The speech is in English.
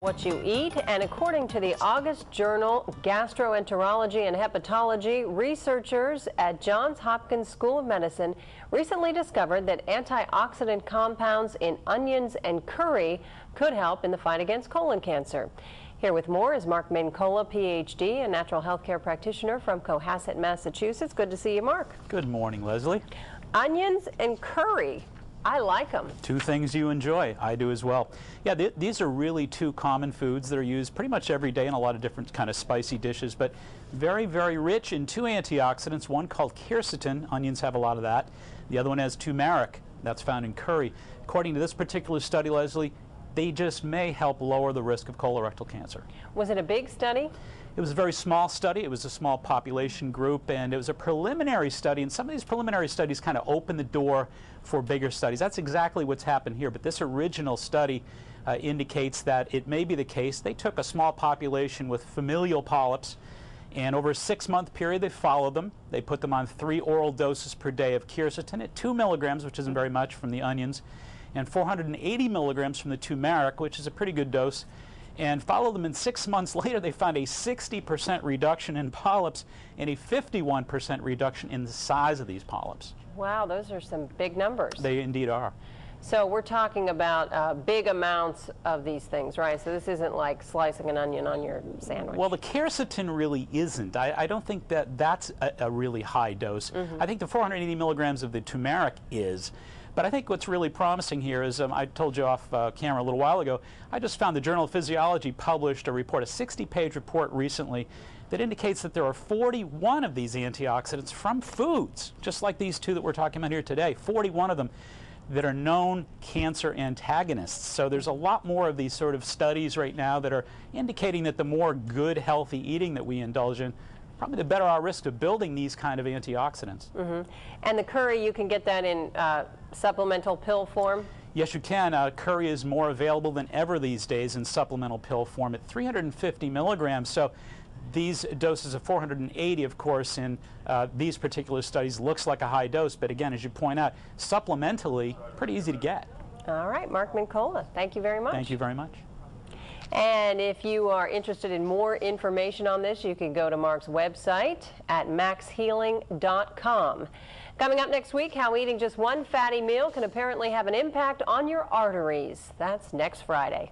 What you eat, and according to the August journal Gastroenterology and Hepatology, researchers at Johns Hopkins School of Medicine recently discovered that antioxidant compounds in onions and curry could help in the fight against colon cancer. Here with more is Mark Mincolla, PhD, a natural health care practitioner from Cohasset, Massachusetts. Good to see you, Mark. Good morning, Leslie. Onions and curry. I like them. Two things you enjoy. I do as well. Yeah, these are really two common foods that are used pretty much every day in a lot of different kind of spicy dishes, but very, very rich in two antioxidants, one called quercetin. Onions have a lot of that. The other one has turmeric. That's found in curry. According to this particular study, Leslie, they just may help lower the risk of colorectal cancer. Was it a big study? It was a very small study. It was a small population group, and it was a preliminary study, and some of these preliminary studies kind of open the door for bigger studies. That's exactly what's happened here, but this original study indicates that it may be the case. They took a small population with familial polyps, and over a 6-month period they followed them. They put them on 3 oral doses per day of quercetin at 2 milligrams, which isn't very much, from the onions, and 480 milligrams from the turmeric, which is a pretty good dose, and followed them, and 6 months later they found a 60% reduction in polyps and a 51% reduction in the size of these polyps. Wow, those are some big numbers. They indeed are. So we're talking about big amounts of these things, right? So this isn't like slicing an onion on your sandwich. Well, the quercetin really isn't. I don't think that that's a really high dose. I think the 480 milligrams of the turmeric is. But I think what's really promising here is, I told you off camera a little while ago, I just found the Journal of Physiology published a report, a 60-page report recently, that indicates that there are 41 of these antioxidants from foods, just like these two that we're talking about here today, 41 of them that are known cancer antagonists. So there's a lot more of these sort of studies right now that are indicating that the more good, healthy eating that we indulge in, probably the better our risk of building these kind of antioxidants. And the curry, you can get that in supplemental pill form? Yes, you can. Curry is more available than ever these days in supplemental pill form at 350 milligrams. So these doses of 480, of course, in these particular studies looks like a high dose. But again, as you point out, supplementally, pretty easy to get. All right, Mark Mincolla, thank you very much. Thank you very much. And if you are interested in more information on this, you can go to Mark's website at maxhealing.com. Coming up next week, how eating just one fatty meal can apparently have an impact on your arteries. That's next Friday.